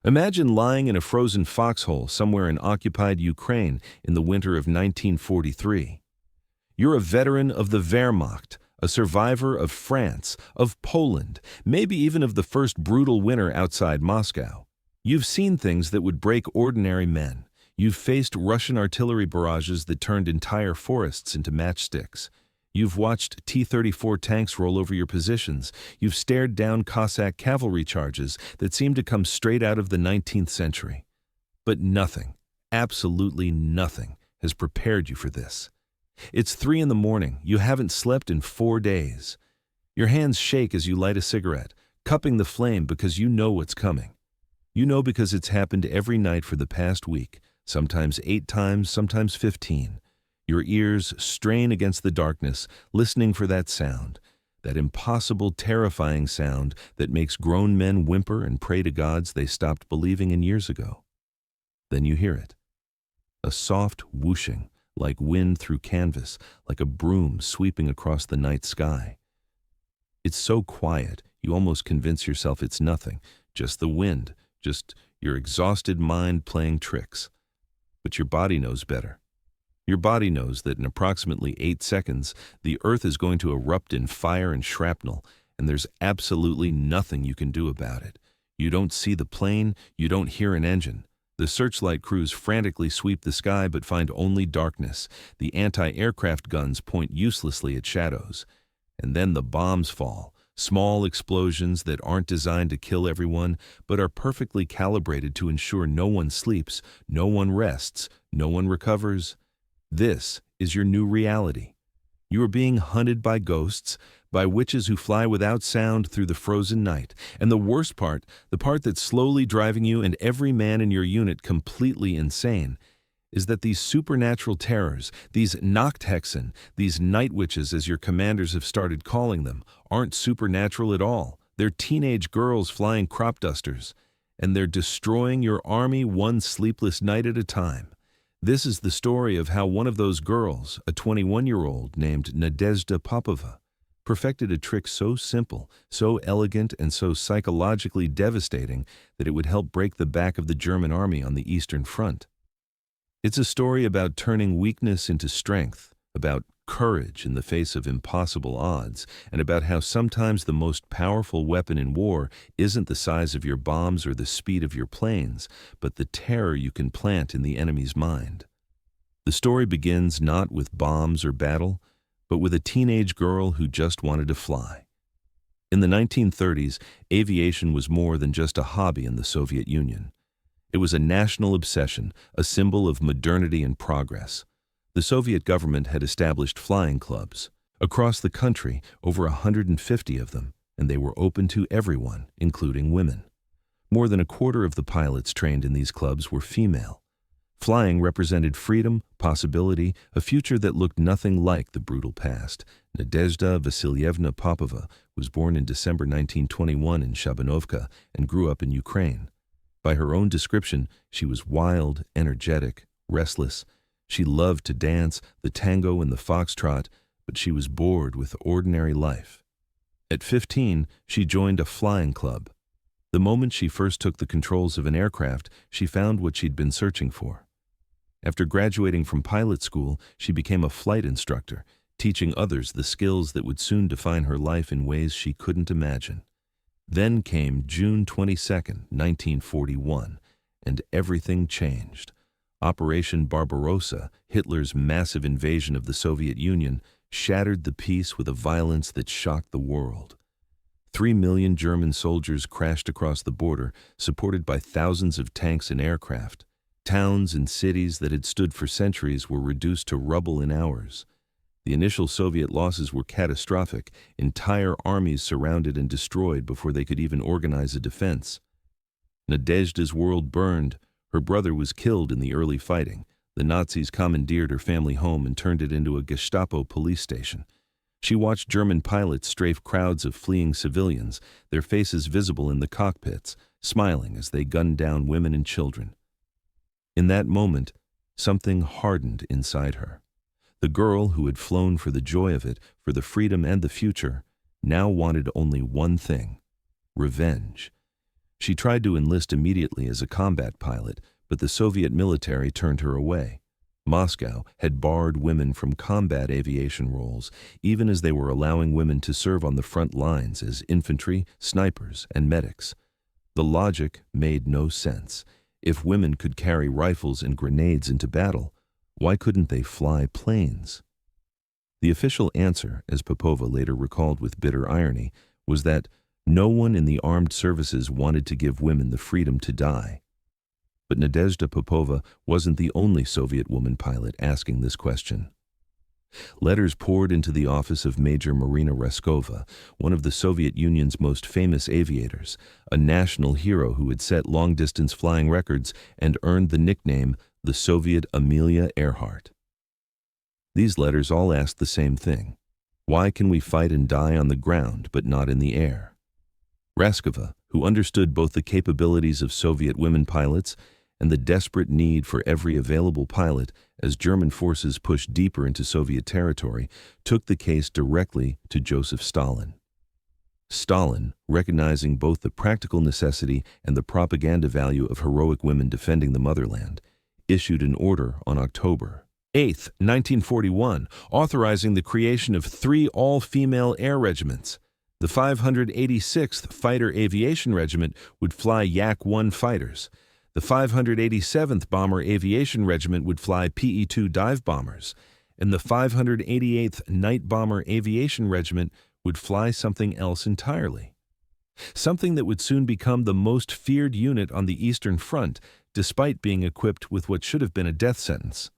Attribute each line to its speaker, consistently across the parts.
Speaker 1: Imagine lying in a frozen foxhole somewhere in occupied Ukraine in the winter of 1943. You're a veteran of the Wehrmacht, a survivor of France, of Poland, maybe even of the first brutal winter outside Moscow. You've seen things that would break ordinary men. You've faced Russian artillery barrages that turned entire forests into matchsticks. You've watched T-34 tanks roll over your positions. You've stared down Cossack cavalry charges that seemed to come straight out of the 19th century. But nothing, absolutely nothing, has prepared you for this. It's 3 in the morning. You haven't slept in 4 days. Your hands shake as you light a cigarette, cupping the flame because you know what's coming. You know because it's happened every night for the past week, sometimes 8 times, sometimes 15. Your ears strain against the darkness, listening for that sound, that impossible, terrifying sound that makes grown men whimper and pray to gods they stopped believing in years ago. Then you hear it. A soft whooshing, like wind through canvas, like a broom sweeping across the night sky. It's so quiet, you almost convince yourself it's nothing, just the wind, just your exhausted mind playing tricks. But your body knows better. Your body knows that in approximately 8 seconds, the earth is going to erupt in fire and shrapnel, and there's absolutely nothing you can do about it. You don't see the plane, you don't hear an engine. The searchlight crews frantically sweep the sky but find only darkness. The anti-aircraft guns point uselessly at shadows. And then the bombs fall, small explosions that aren't designed to kill everyone, but are perfectly calibrated to ensure no one sleeps, no one rests, no one recovers. This is your new reality. You are being hunted by ghosts, by witches who fly without sound through the frozen night. And the worst part, the part that's slowly driving you and every man in your unit completely insane, is that these supernatural terrors, these Nachthexen, these night witches as your commanders have started calling them, aren't supernatural at all. They're teenage girls flying crop dusters, and they're destroying your army one sleepless night at a time. This is the story of how one of those girls, a 21-year-old named Nadezhda Popova, perfected a trick so simple, so elegant, and so psychologically devastating that it would help break the back of the German army on the Eastern Front. It's a story about turning weakness into strength, about courage in the face of impossible odds, and about how sometimes the most powerful weapon in war isn't the size of your bombs or the speed of your planes, but the terror you can plant in the enemy's mind. The story begins not with bombs or battle, but with a teenage girl who just wanted to fly. In the 1930s, aviation was more than just a hobby in the Soviet Union. It was a national obsession, a symbol of modernity and progress. The Soviet government had established flying clubs. Across the country, over 150 of them, and they were open to everyone, including women. More than a quarter of the pilots trained in these clubs were female. Flying represented freedom, possibility, a future that looked nothing like the brutal past. Nadezhda Vasilyevna Popova was born in December 1921 in Shabanovka and grew up in Ukraine. By her own description, she was wild, energetic, restless. She loved to dance, the tango and the foxtrot, but she was bored with ordinary life. At 15, she joined a flying club. The moment she first took the controls of an aircraft, she found what she'd been searching for. After graduating from pilot school, she became a flight instructor, teaching others the skills that would soon define her life in ways she couldn't imagine. Then came June 22, 1941, and everything changed. Operation Barbarossa, Hitler's massive invasion of the Soviet Union, shattered the peace with a violence that shocked the world. 3 million German soldiers crashed across the border, supported by thousands of tanks and aircraft. Towns and cities that had stood for centuries were reduced to rubble in hours. The initial Soviet losses were catastrophic, entire armies surrounded and destroyed before they could even organize a defense. Nadezhda's world burned. Her brother was killed in the early fighting. The Nazis commandeered her family home and turned it into a Gestapo police station. She watched German pilots strafe crowds of fleeing civilians, their faces visible in the cockpits, smiling as they gunned down women and children. In that moment, something hardened inside her. The girl who had flown for the joy of it, for the freedom and the future, now wanted only one thing: revenge. She tried to enlist immediately as a combat pilot, but the Soviet military turned her away. Moscow had barred women from combat aviation roles, even as they were allowing women to serve on the front lines as infantry, snipers, and medics. The logic made no sense. If women could carry rifles and grenades into battle, why couldn't they fly planes? The official answer, as Popova later recalled with bitter irony, was that no one in the armed services wanted to give women the freedom to die. But Nadezhda Popova wasn't the only Soviet woman pilot asking this question. Letters poured into the office of Major Marina Reskova, one of the Soviet Union's most famous aviators, a national hero who had set long-distance flying records and earned the nickname the Soviet Amelia Earhart. These letters all asked the same thing. Why can we fight and die on the ground but not in the air? Reskova, who understood both the capabilities of Soviet women pilots and the desperate need for every available pilot as German forces pushed deeper into Soviet territory, took the case directly to Joseph Stalin. Stalin, recognizing both the practical necessity and the propaganda value of heroic women defending the motherland, issued an order on October 8, 1941, authorizing the creation of 3 all-female air regiments. The 586th Fighter Aviation Regiment would fly Yak-1 fighters. The 587th Bomber Aviation Regiment would fly PE-2 dive bombers, and the 588th Night Bomber Aviation Regiment would fly something else entirely. Something that would soon become the most feared unit on the Eastern Front, despite being equipped with what should have been a death sentence.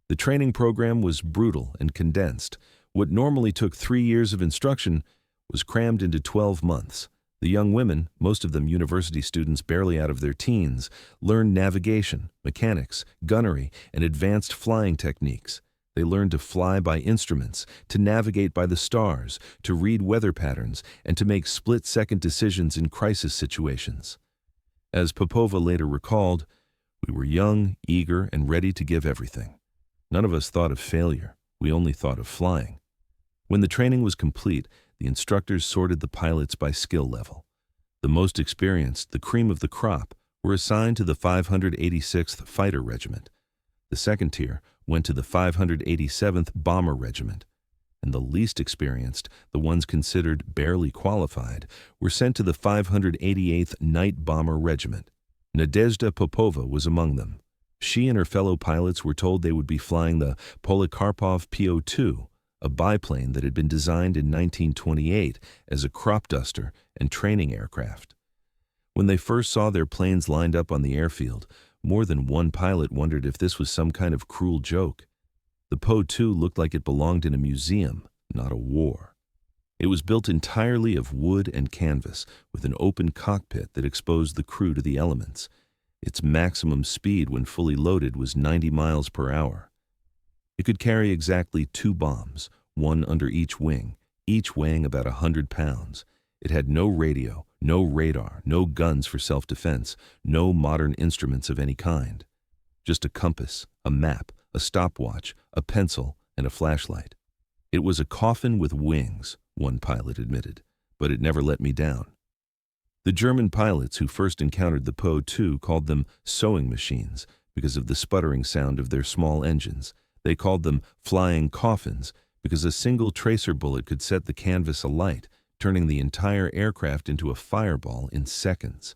Speaker 1: The training program was brutal and condensed. What normally took 3 years of instruction was crammed into 12 months. The young women, most of them university students barely out of their teens, learned navigation, mechanics, gunnery, and advanced flying techniques. They learned to fly by instruments, to navigate by the stars, to read weather patterns, and to make split-second decisions in crisis situations. As Popova later recalled, we were young, eager, and ready to give everything. None of us thought of failure. We only thought of flying. When the training was complete, the instructors sorted the pilots by skill level. The most experienced, the cream of the crop, were assigned to the 586th Fighter Regiment. The second tier went to the 587th Bomber Regiment, and the least experienced, the ones considered barely qualified, were sent to the 588th Night Bomber Regiment. Nadezhda Popova was among them. She and her fellow pilots were told they would be flying the Polikarpov PO-2, a biplane that had been designed in 1928 as a crop duster and training aircraft. When they first saw their planes lined up on the airfield, more than one pilot wondered if this was some kind of cruel joke. The Po-2 looked like it belonged in a museum, not a war. It was built entirely of wood and canvas, with an open cockpit that exposed the crew to the elements. Its maximum speed when fully loaded was 90 miles per hour. It could carry exactly 2 bombs, one under each wing, each weighing about 100 pounds. It had no radio, no radar, no guns for self-defense, no modern instruments of any kind. Just a compass, a map, a stopwatch, a pencil, and a flashlight. It was a coffin with wings, one pilot admitted, but it never let me down. The German pilots who first encountered the Po-2 called them sewing machines because of the sputtering sound of their small engines. They called them flying coffins because a single tracer bullet could set the canvas alight, turning the entire aircraft into a fireball in seconds.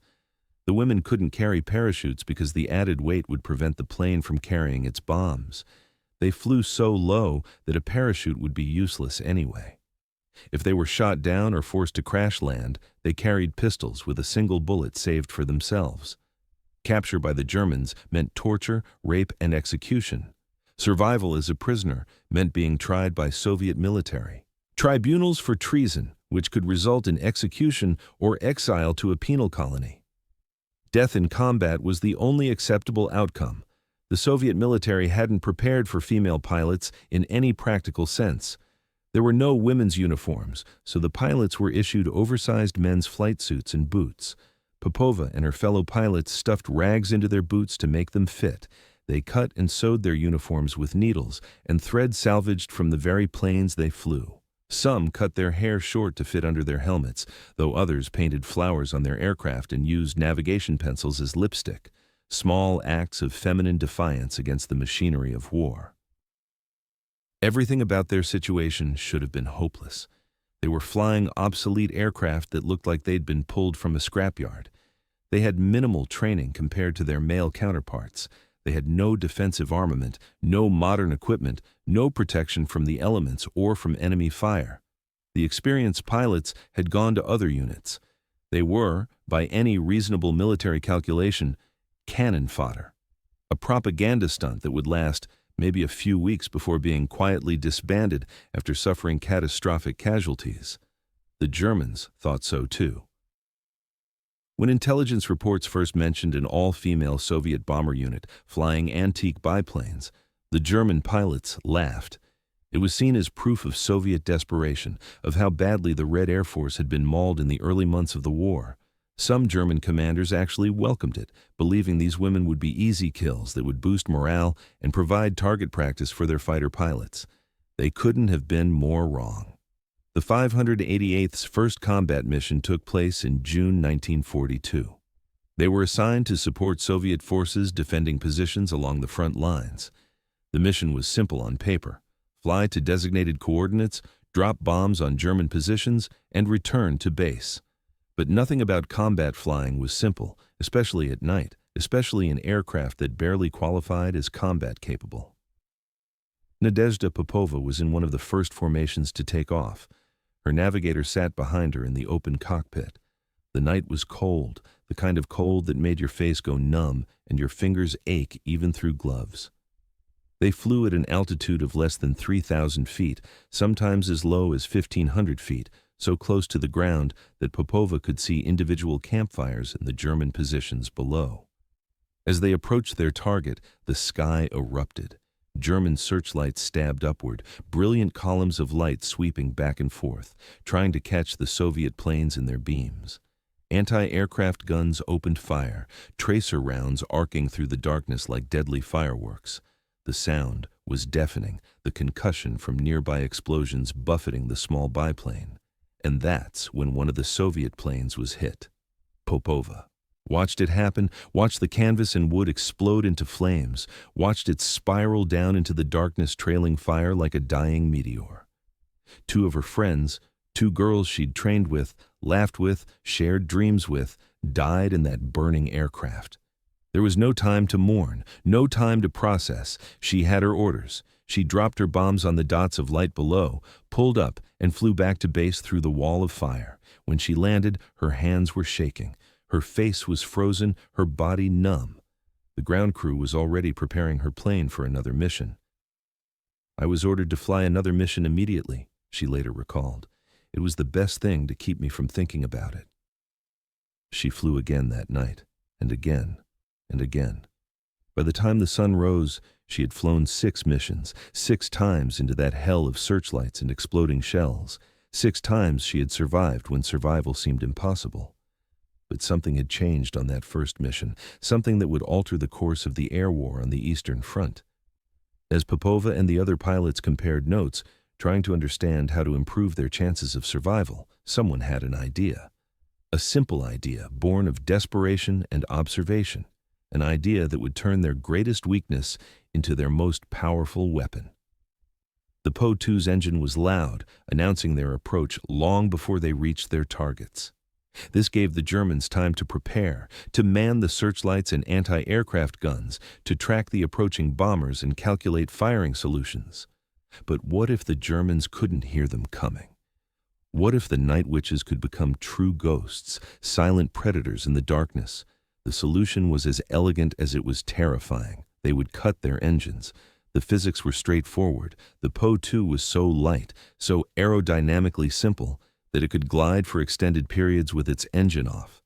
Speaker 1: The women couldn't carry parachutes because the added weight would prevent the plane from carrying its bombs. They flew so low that a parachute would be useless anyway. If they were shot down or forced to crash land, they carried pistols with a single bullet saved for themselves. Capture by the Germans meant torture, rape, and execution. Survival as a prisoner meant being tried by Soviet military. Tribunals for treason, which could result in execution or exile to a penal colony. Death in combat was the only acceptable outcome. The Soviet military hadn't prepared for female pilots in any practical sense. There were no women's uniforms, so the pilots were issued oversized men's flight suits and boots. Popova and her fellow pilots stuffed rags into their boots to make them fit. They cut and sewed their uniforms with needles and thread salvaged from the very planes they flew. Some cut their hair short to fit under their helmets, though others painted flowers on their aircraft and used navigation pencils as lipstick, small acts of feminine defiance against the machinery of war. Everything about their situation should have been hopeless. They were flying obsolete aircraft that looked like they'd been pulled from a scrapyard. They had minimal training compared to their male counterparts. They had no defensive armament, no modern equipment, no protection from the elements or from enemy fire. The experienced pilots had gone to other units. They were, by any reasonable military calculation, cannon fodder, a propaganda stunt that would last maybe a few weeks before being quietly disbanded after suffering catastrophic casualties. The Germans thought so too. When intelligence reports first mentioned an all-female Soviet bomber unit flying antique biplanes, the German pilots laughed. It was seen as proof of Soviet desperation, of how badly the Red Air Force had been mauled in the early months of the war. Some German commanders actually welcomed it, believing these women would be easy kills that would boost morale and provide target practice for their fighter pilots. They couldn't have been more wrong. The 588th's first combat mission took place in June 1942. They were assigned to support Soviet forces defending positions along the front lines. The mission was simple on paper: fly to designated coordinates, drop bombs on German positions, and return to base. But nothing about combat flying was simple, especially at night, especially in aircraft that barely qualified as combat capable. Nadezhda Popova was in one of the first formations to take off. Her navigator sat behind her in the open cockpit. The night was cold, the kind of cold that made your face go numb and your fingers ache even through gloves. They flew at an altitude of less than 3,000 feet, sometimes as low as 1,500 feet, so close to the ground that Popova could see individual campfires in the German positions below. As they approached their target, the sky erupted. German searchlights stabbed upward, brilliant columns of light sweeping back and forth, trying to catch the Soviet planes in their beams. Anti-aircraft guns opened fire, tracer rounds arcing through the darkness like deadly fireworks. The sound was deafening, the concussion from nearby explosions buffeting the small biplane. And that's when one of the Soviet planes was hit. Popova watched it happen, watched the canvas and wood explode into flames, watched it spiral down into the darkness, trailing fire like a dying meteor. Two of her friends, two girls she'd trained with, laughed with, shared dreams with, died in that burning aircraft. There was no time to mourn, no time to process. She had her orders. She dropped her bombs on the dots of light below, pulled up, and flew back to base through the wall of fire. When she landed, her hands were shaking. Her face was frozen, her body numb. The ground crew was already preparing her plane for another mission. "I was ordered to fly another mission immediately," she later recalled. "It was the best thing to keep me from thinking about it." She flew again that night, and again, and again. By the time the sun rose, she had flown 6 missions, 6 times into that hell of searchlights and exploding shells. 6 times she had survived when survival seemed impossible. But something had changed on that first mission, something that would alter the course of the air war on the Eastern Front. As Popova and the other pilots compared notes, trying to understand how to improve their chances of survival, someone had an idea. A simple idea born of desperation and observation. An idea that would turn their greatest weakness into their most powerful weapon. The Po-2's engine was loud, announcing their approach long before they reached their targets. This gave the Germans time to prepare, to man the searchlights and anti-aircraft guns, to track the approaching bombers and calculate firing solutions. But what if the Germans couldn't hear them coming? What if the night witches could become true ghosts, silent predators in the darkness? The solution was as elegant as it was terrifying. They would cut their engines. The physics were straightforward. The Po-2 was so light, so aerodynamically simple, that it could glide for extended periods with its engine off.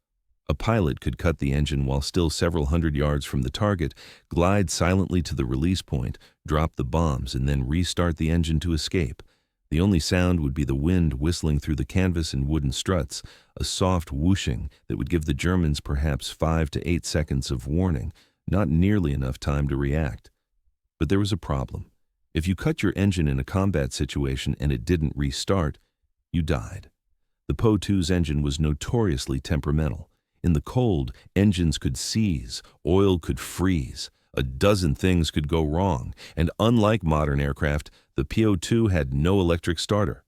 Speaker 1: A pilot could cut the engine while still several hundred yards from the target, glide silently to the release point, drop the bombs, and then restart the engine to escape. The only sound would be the wind whistling through the canvas and wooden struts, a soft whooshing that would give the Germans perhaps 5 to 8 seconds of warning, not nearly enough time to react. But there was a problem. If you cut your engine in a combat situation and it didn't restart, you died. The Po-2's engine was notoriously temperamental. In the cold, engines could seize, oil could freeze, a dozen things could go wrong, and unlike modern aircraft, the Po-2 had no electric starter.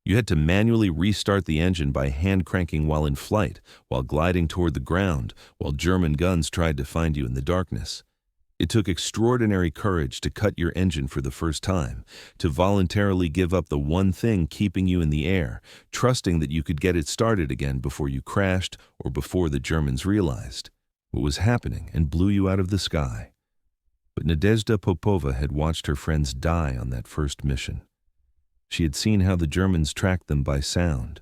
Speaker 1: You had to manually restart the engine by hand cranking while in flight, while gliding toward the ground, while German guns tried to find you in the darkness. It took extraordinary courage to cut your engine for the first time, to voluntarily give up the one thing keeping you in the air, trusting that you could get it started again before you crashed or before the Germans realized what was happening and blew you out of the sky. But Nadezhda Popova had watched her friends die on that first mission. She had seen how the Germans tracked them by sound.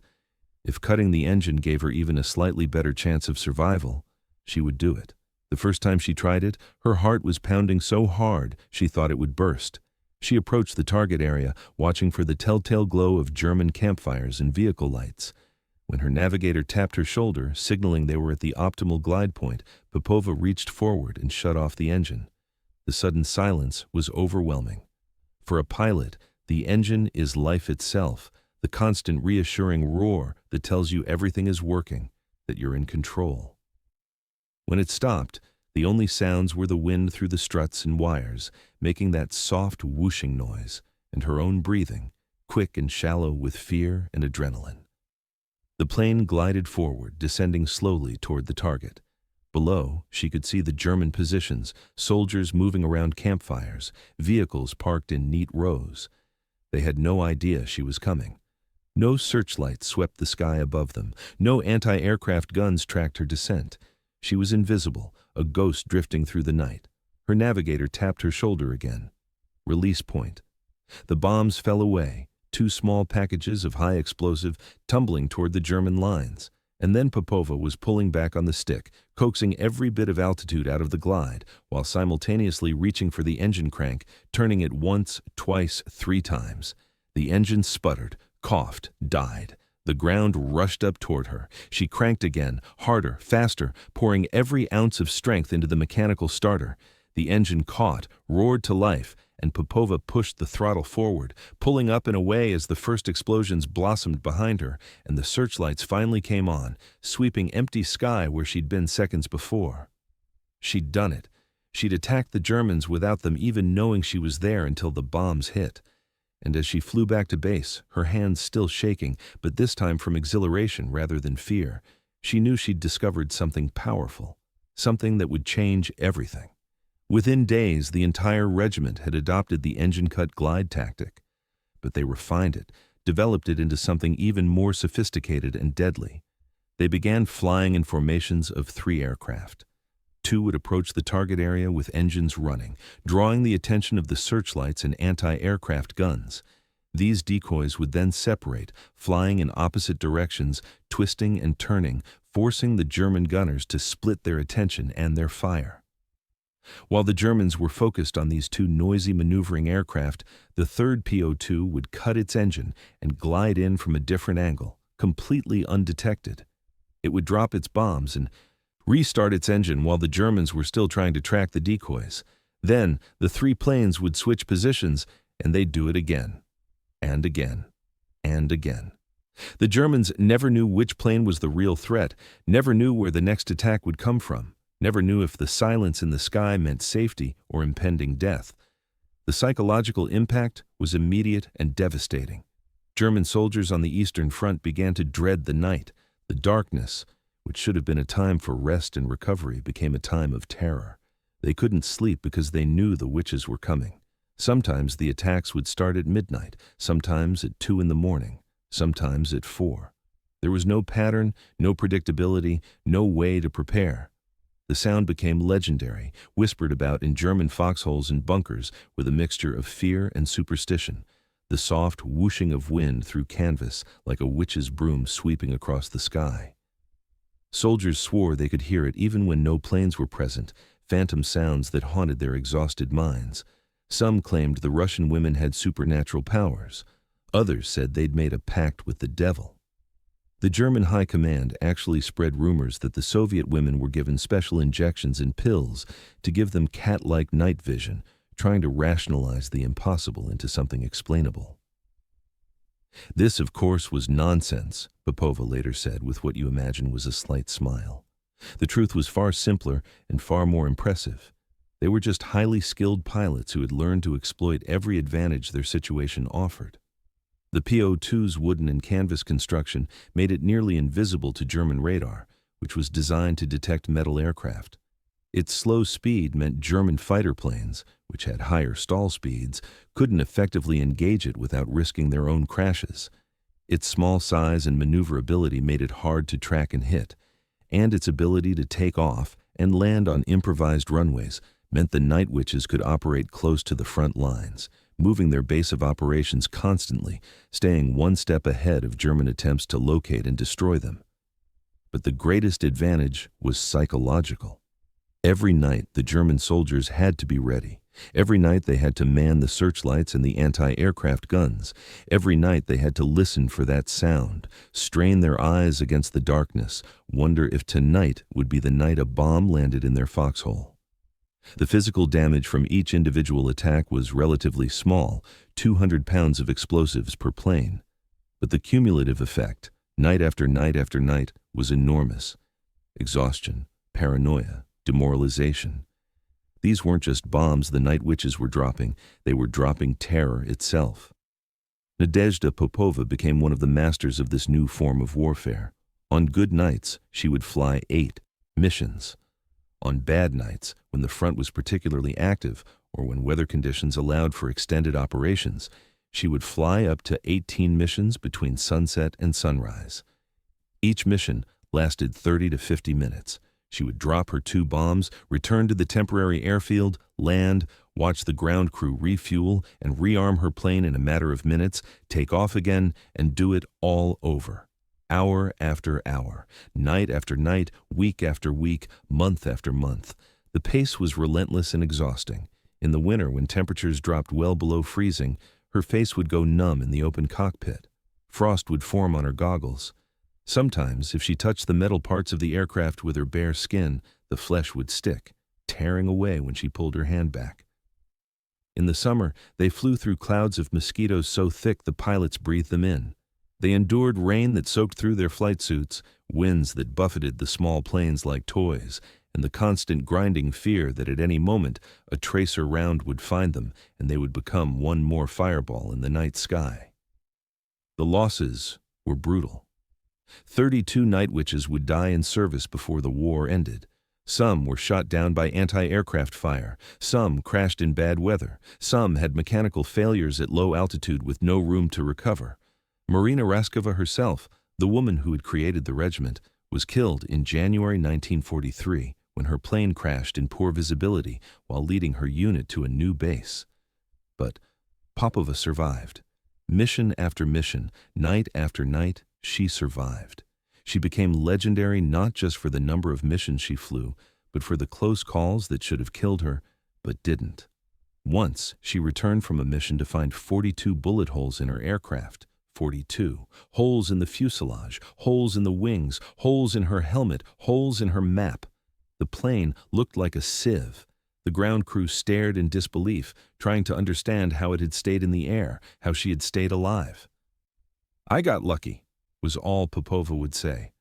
Speaker 1: If cutting the engine gave her even a slightly better chance of survival, she would do it. The first time she tried it, her heart was pounding so hard she thought it would burst. She approached the target area, watching for the telltale glow of German campfires and vehicle lights. When her navigator tapped her shoulder, signaling they were at the optimal glide point, Popova reached forward and shut off the engine. The sudden silence was overwhelming. For a pilot, the engine is life itself, the constant reassuring roar that tells you everything is working, that you're in control. When it stopped, the only sounds were the wind through the struts and wires, making that soft whooshing noise, and her own breathing, quick and shallow with fear and adrenaline. The plane glided forward, descending slowly toward the target. Below, she could see the German positions, soldiers moving around campfires, vehicles parked in neat rows. They had no idea she was coming. No searchlights swept the sky above them. No anti-aircraft guns tracked her descent. She was invisible, a ghost drifting through the night. Her navigator tapped her shoulder again. Release point. The bombs fell away, two small packages of high explosive tumbling toward the German lines. And then Popova was pulling back on the stick, coaxing every bit of altitude out of the glide, while simultaneously reaching for the engine crank, turning it once, twice, 3 times. The engine sputtered, coughed, died. The ground rushed up toward her. She cranked again, harder, faster, pouring every ounce of strength into the mechanical starter. The engine caught, roared to life, and Popova pushed the throttle forward, pulling up and away as the first explosions blossomed behind her, and the searchlights finally came on, sweeping empty sky where she'd been seconds before. She'd done it. She'd attacked the Germans without them even knowing she was there until the bombs hit. And as she flew back to base, her hands still shaking, but this time from exhilaration rather than fear, she knew she'd discovered something powerful, something that would change everything. Within days, the entire regiment had adopted the engine-cut glide tactic, but they refined it, developed it into something even more sophisticated and deadly. They began flying in formations of 3 aircraft. 2 would approach the target area with engines running, drawing the attention of the searchlights and anti-aircraft guns. These decoys would then separate, flying in opposite directions, twisting and turning, forcing the German gunners to split their attention and their fire. While the Germans were focused on these 2 noisy maneuvering aircraft, the third Po-2 would cut its engine and glide in from a different angle, completely undetected. It would drop its bombs and restart its engine while the Germans were still trying to track the decoys. Then, the 3 planes would switch positions, and they'd do it again, and again, and again. The Germans never knew which plane was the real threat, never knew where the next attack would come from. Never knew if the silence in the sky meant safety or impending death. The psychological impact was immediate and devastating. German soldiers on the Eastern Front began to dread the night. The darkness, which should have been a time for rest and recovery, became a time of terror. They couldn't sleep because they knew the witches were coming. Sometimes the attacks would start at midnight, sometimes at 2 in the morning, sometimes at 4. There was no pattern, no predictability, no way to prepare. The sound became legendary, whispered about in German foxholes and bunkers with a mixture of fear and superstition, the soft whooshing of wind through canvas like a witch's broom sweeping across the sky. Soldiers swore they could hear it even when no planes were present, phantom sounds that haunted their exhausted minds. Some claimed the Russian women had supernatural powers. Others said they'd made a pact with the devil. The German High Command actually spread rumors that the Soviet women were given special injections and pills to give them cat-like night vision, trying to rationalize the impossible into something explainable. This, of course, was nonsense, Popova later said with what you imagine was a slight smile. The truth was far simpler and far more impressive. They were just highly skilled pilots who had learned to exploit every advantage their situation offered. The PO-2's wooden and canvas construction made it nearly invisible to German radar, which was designed to detect metal aircraft. Its slow speed meant German fighter planes, which had higher stall speeds, couldn't effectively engage it without risking their own crashes. Its small size and maneuverability made it hard to track and hit, and its ability to take off and land on improvised runways meant the Night Witches could operate close to the front lines, moving their base of operations constantly, staying one step ahead of German attempts to locate and destroy them. But the greatest advantage was psychological. Every night, the German soldiers had to be ready. Every night they had to man the searchlights and the anti-aircraft guns. Every night they had to listen for that sound, strain their eyes against the darkness, wonder if tonight would be the night a bomb landed in their foxhole. The physical damage from each individual attack was relatively small, 200 pounds of explosives per plane. But the cumulative effect, night after night after night, was enormous. Exhaustion, paranoia, demoralization. These weren't just bombs the Night Witches were dropping, they were dropping terror itself. Nadezhda Popova became one of the masters of this new form of warfare. On good nights, she would fly 8 missions. On bad nights, when the front was particularly active, or when weather conditions allowed for extended operations, she would fly up to 18 missions between sunset and sunrise. Each mission lasted 30 to 50 minutes. She would drop her 2 bombs, return to the temporary airfield, land, watch the ground crew refuel and rearm her plane in a matter of minutes, take off again, and do it all over. Hour after hour, night after night, week after week, month after month. The pace was relentless and exhausting. In the winter, when temperatures dropped well below freezing, her face would go numb in the open cockpit. Frost would form on her goggles. Sometimes, if she touched the metal parts of the aircraft with her bare skin, the flesh would stick, tearing away when she pulled her hand back. In the summer, they flew through clouds of mosquitoes so thick the pilots breathed them in. They endured rain that soaked through their flight suits, winds that buffeted the small planes like toys, and the constant grinding fear that at any moment a tracer round would find them and they would become one more fireball in the night sky. The losses were brutal. 32 Night Witches would die in service before the war ended. Some were shot down by anti-aircraft fire, some crashed in bad weather, some had mechanical failures at low altitude with no room to recover. Marina Raskova herself, the woman who had created the regiment, was killed in January 1943 when her plane crashed in poor visibility while leading her unit to a new base. But Popova survived. Mission after mission, night after night, she survived. She became legendary not just for the number of missions she flew, but for the close calls that should have killed her, but didn't. Once, she returned from a mission to find 42 bullet holes in her aircraft. 42. Holes in the fuselage, holes in the wings, holes in her helmet, holes in her map. The plane looked like a sieve. The ground crew stared in disbelief, trying to understand how it had stayed in the air, how she had stayed alive. "I got lucky," was all Popova would say.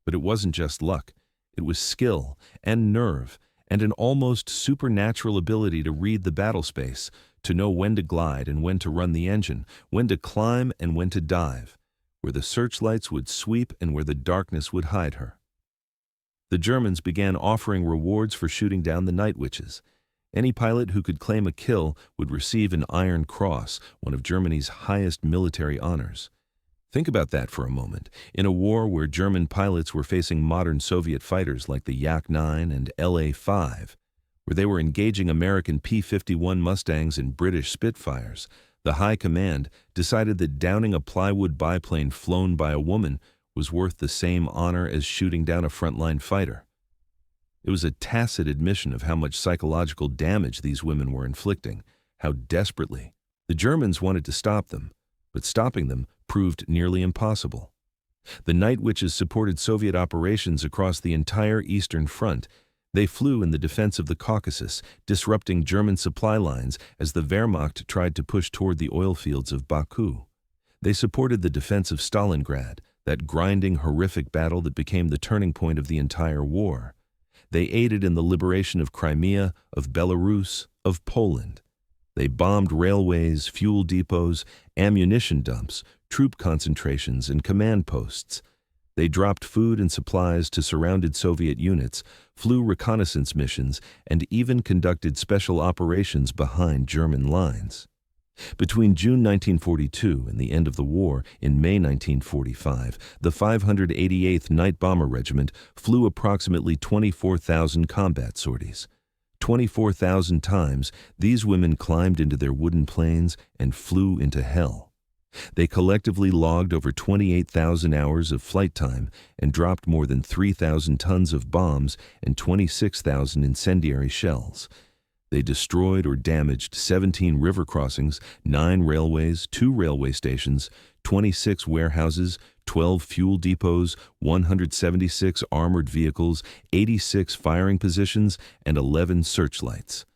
Speaker 1: But it wasn't just luck. It was skill and nerve and an almost supernatural ability to read the battle space, to know when to glide and when to run the engine, when to climb and when to dive, where the searchlights would sweep and where the darkness would hide her. The Germans began offering rewards for shooting down the Night Witches. Any pilot who could claim a kill would receive an Iron Cross, one of Germany's highest military honors. Think about that for a moment. In a war where German pilots were facing modern Soviet fighters like the Yak-9 and LA-5, where they were engaging American P-51 Mustangs and British Spitfires, the High Command decided that downing a plywood biplane flown by a woman was worth the same honor as shooting down a frontline fighter. It was a tacit admission of how much psychological damage these women were inflicting, how desperately. The Germans wanted to stop them, but stopping them proved nearly impossible. The Night Witches supported Soviet operations across the entire Eastern Front. They flew in the defense of the Caucasus, disrupting German supply lines as the Wehrmacht tried to push toward the oil fields of Baku. They supported the defense of Stalingrad, that grinding, horrific battle that became the turning point of the entire war. They aided in the liberation of Crimea, of Belarus, of Poland. They bombed railways, fuel depots, ammunition dumps, troop concentrations, and command posts. They dropped food and supplies to surrounded Soviet units, flew reconnaissance missions, and even conducted special operations behind German lines. Between June 1942 and the end of the war, in May 1945, the 588th Night Bomber Regiment flew approximately 24,000 combat sorties. 24,000 times, these women climbed into their wooden planes and flew into hell. They collectively logged over 28,000 hours of flight time and dropped more than 3,000 tons of bombs and 26,000 incendiary shells. They destroyed or damaged 17 river crossings, 9 railways, 2 railway stations, 26 warehouses, 12 fuel depots, 176 armored vehicles, 86 firing positions, and 11 searchlights.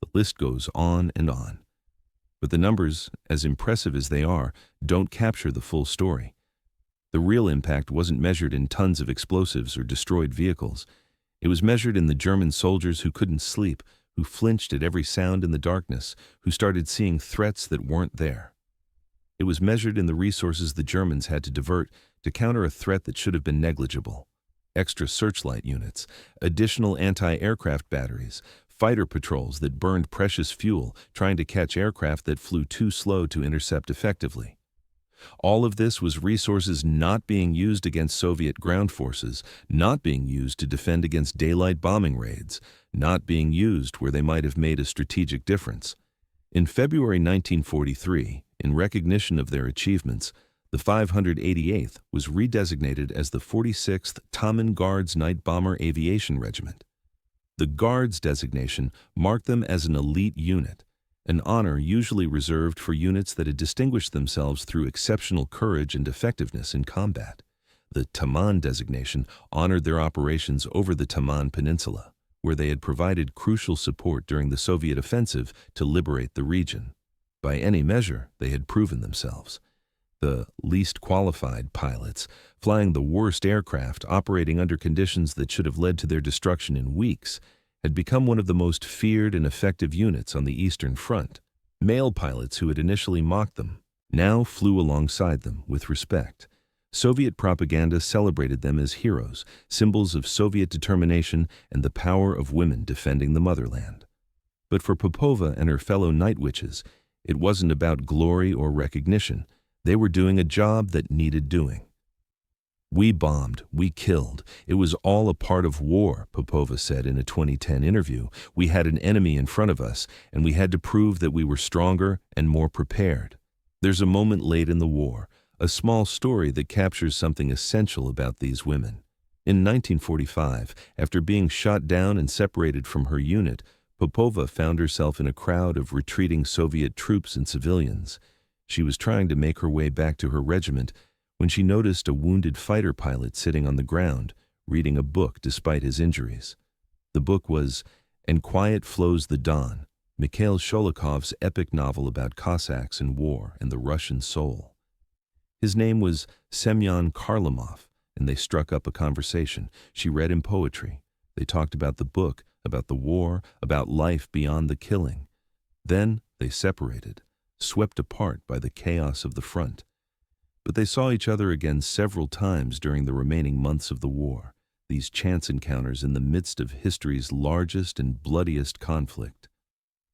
Speaker 1: The list goes on and on. But the numbers, as impressive as they are, don't capture the full story. The real impact wasn't measured in tons of explosives or destroyed vehicles. It was measured in the German soldiers who couldn't sleep, who flinched at every sound in the darkness, who started seeing threats that weren't there. It was measured in the resources the Germans had to divert to counter a threat that should have been negligible. Extra searchlight units, additional anti-aircraft batteries, fighter patrols that burned precious fuel trying to catch aircraft that flew too slow to intercept effectively. All of this was resources not being used against Soviet ground forces, not being used to defend against daylight bombing raids, not being used where they might have made a strategic difference. In February 1943, in recognition of their achievements, the 588th was redesignated as the 46th Taman Guards Night Bomber Aviation Regiment. The Guards designation marked them as an elite unit, an honor usually reserved for units that had distinguished themselves through exceptional courage and effectiveness in combat. The Taman designation honored their operations over the Taman Peninsula, where they had provided crucial support during the Soviet offensive to liberate the region. By any measure, they had proven themselves. The least qualified pilots, flying the worst aircraft, operating under conditions that should have led to their destruction in weeks, had become one of the most feared and effective units on the Eastern Front. Male pilots who had initially mocked them now flew alongside them with respect. Soviet propaganda celebrated them as heroes, symbols of Soviet determination and the power of women defending the motherland. But for Popova and her fellow night witches, it wasn't about glory or recognition. They were doing a job that needed doing. We bombed, we killed. It was all a part of war, Popova said in a 2010 interview. We had an enemy in front of us, and we had to prove that we were stronger and more prepared. There's a moment late in the war, a small story that captures something essential about these women. In 1945, after being shot down and separated from her unit, Popova found herself in a crowd of retreating Soviet troops and civilians. She was trying to make her way back to her regiment when she noticed a wounded fighter pilot sitting on the ground, reading a book despite his injuries. The book was And Quiet Flows the Don, Mikhail Sholokov's epic novel about Cossacks and war and the Russian soul. His name was Semyon Kharlamov, and they struck up a conversation. She read him poetry. They talked about the book, about the war, about life beyond the killing. Then they separated, swept apart by the chaos of the front. But they saw each other again several times during the remaining months of the war, these chance encounters in the midst of history's largest and bloodiest conflict.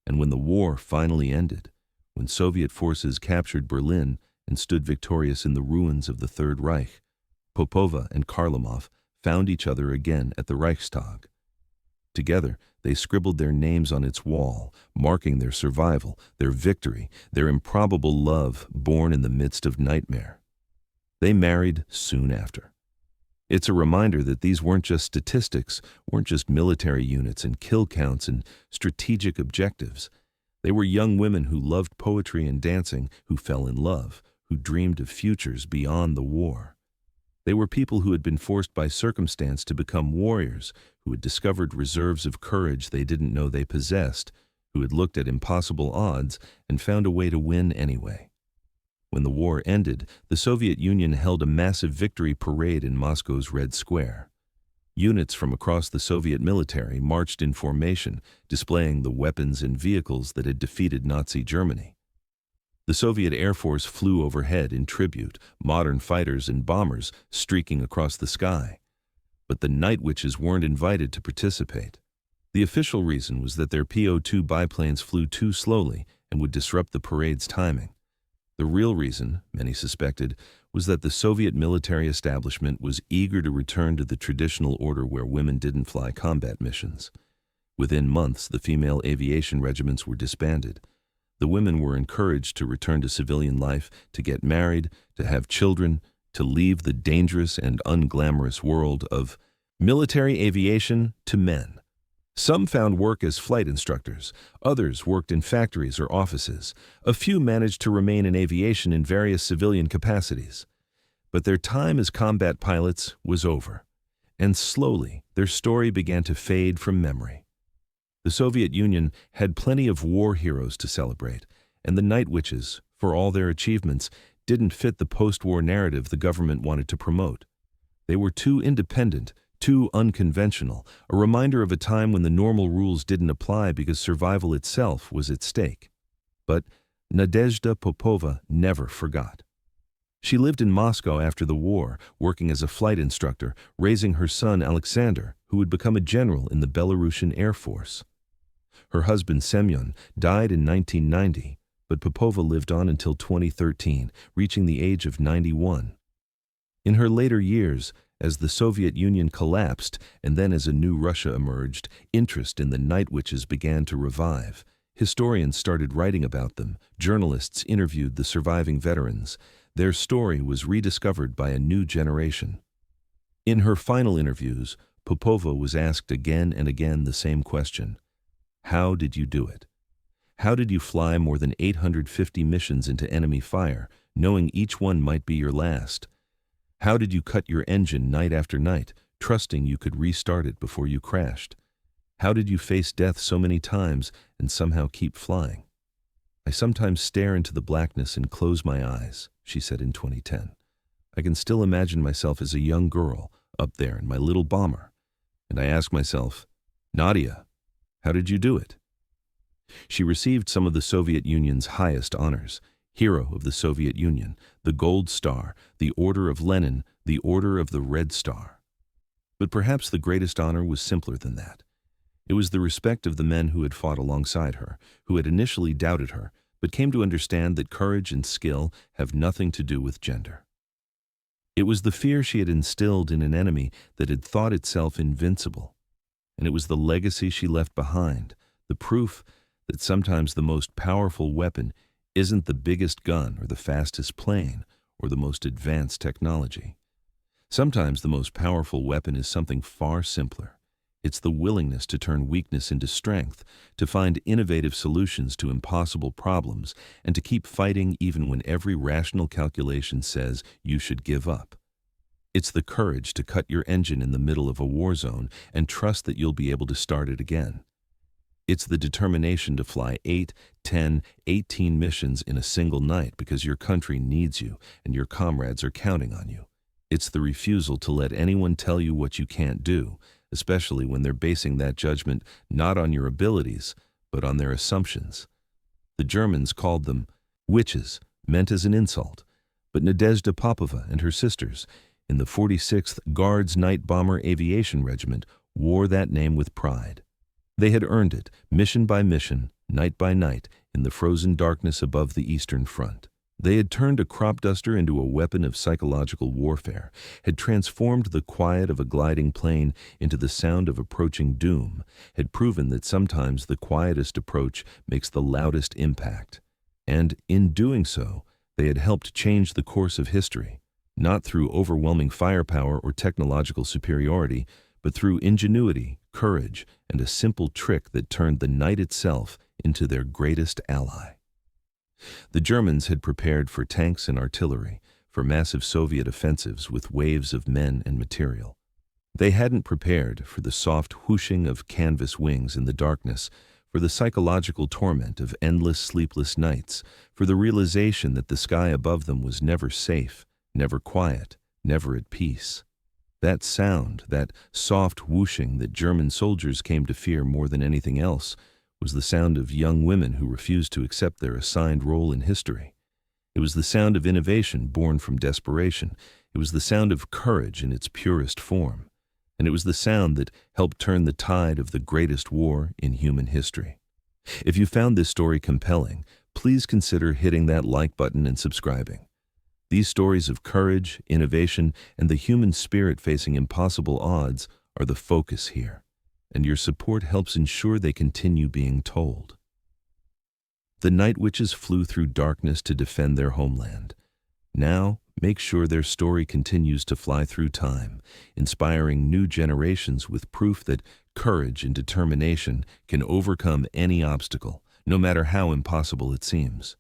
Speaker 1: And when the war finally ended, when Soviet forces captured Berlin and stood victorious in the ruins of the Third Reich, Popova and Kharlamov found each other again at the Reichstag. Together, they scribbled their names on its wall, marking their survival, their victory, their improbable love born in the midst of nightmare. They married soon after. It's a reminder that these weren't just statistics, weren't just military units and kill counts and strategic objectives. They were young women who loved poetry and dancing, who fell in love, who dreamed of futures beyond the war. They were people who had been forced by circumstance to become warriors, who had discovered reserves of courage they didn't know they possessed, who had looked at impossible odds and found a way to win anyway. When the war ended, the Soviet Union held a massive victory parade in Moscow's Red Square. Units from across the Soviet military marched in formation, displaying the weapons and vehicles that had defeated Nazi Germany. The Soviet Air Force flew overhead in tribute, modern fighters and bombers streaking across the sky. But the Night Witches weren't invited to participate. The official reason was that their PO-2 biplanes flew too slowly and would disrupt the parade's timing. The real reason, many suspected, was that the Soviet military establishment was eager to return to the traditional order where women didn't fly combat missions. Within months, the female aviation regiments were disbanded. The women were encouraged to return to civilian life, to get married, to have children, to leave the dangerous and unglamorous world of military aviation to men. Some found work as flight instructors, others worked in factories or offices. A few managed to remain in aviation in various civilian capacities. But their time as combat pilots was over, and slowly their story began to fade from memory. The Soviet Union had plenty of war heroes to celebrate, and the Night Witches, for all their achievements, didn't fit the post-war narrative the government wanted to promote. They were too independent, too unconventional, a reminder of a time when the normal rules didn't apply because survival itself was at stake. But Nadezhda Popova never forgot. She lived in Moscow after the war, working as a flight instructor, raising her son Alexander, who would become a general in the Belarusian Air Force. Her husband Semyon died in 1990, but Popova lived on until 2013, reaching the age of 91. In her later years, as the Soviet Union collapsed and then as a new Russia emerged, interest in the Night Witches began to revive. Historians started writing about them, journalists interviewed the surviving veterans. Their story was rediscovered by a new generation. In her final interviews, Popova was asked again and again the same question. How did you do it? How did you fly more than 850 missions into enemy fire, knowing each one might be your last? How did you cut your engine night after night, trusting you could restart it before you crashed? How did you face death so many times and somehow keep flying? I sometimes stare into the blackness and close my eyes, she said in 2010. I can still imagine myself as a young girl, up there in my little bomber. And I ask myself, Nadia, how did you do it? She received some of the Soviet Union's highest honors. Hero of the Soviet Union, the Gold Star, the Order of Lenin, the Order of the Red Star. But perhaps the greatest honor was simpler than that. It was the respect of the men who had fought alongside her, who had initially doubted her, but came to understand that courage and skill have nothing to do with gender. It was the fear she had instilled in an enemy that had thought itself invincible, and it was the legacy she left behind, the proof that sometimes the most powerful weapon isn't the biggest gun or the fastest plane or the most advanced technology. Sometimes the most powerful weapon is something far simpler. It's the willingness to turn weakness into strength, to find innovative solutions to impossible problems, and to keep fighting even when every rational calculation says you should give up. It's the courage to cut your engine in the middle of a war zone and trust that you'll be able to start it again. It's the determination to fly 8, 10, 18 missions in a single night because your country needs you and your comrades are counting on you. It's the refusal to let anyone tell you what you can't do, especially when they're basing that judgment not on your abilities, but on their assumptions. The Germans called them witches, meant as an insult, but Nadezhda Popova and her sisters in the 46th Guards Night Bomber Aviation Regiment wore that name with pride. They had earned it, mission by mission, night by night, in the frozen darkness above the Eastern Front. They had turned a crop duster into a weapon of psychological warfare, had transformed the quiet of a gliding plane into the sound of approaching doom, had proven that sometimes the quietest approach makes the loudest impact. And in doing so, they had helped change the course of history, not through overwhelming firepower or technological superiority, but through ingenuity, courage, and a simple trick that turned the night itself into their greatest ally. The Germans had prepared for tanks and artillery, for massive Soviet offensives with waves of men and material. They hadn't prepared for the soft whooshing of canvas wings in the darkness, for the psychological torment of endless sleepless nights, for the realization that the sky above them was never safe, never quiet, never at peace. That sound, that soft whooshing that German soldiers came to fear more than anything else, was the sound of young women who refused to accept their assigned role in history. It was the sound of innovation born from desperation. It was the sound of courage in its purest form. And it was the sound that helped turn the tide of the greatest war in human history. If you found this story compelling, please consider hitting that like button and subscribing. These stories of courage, innovation, and the human spirit facing impossible odds are the focus here, and your support helps ensure they continue being told. The night witches flew through darkness to defend their homeland. Now, make sure their story continues to fly through time, inspiring new generations with proof that courage and determination can overcome any obstacle, no matter how impossible it seems.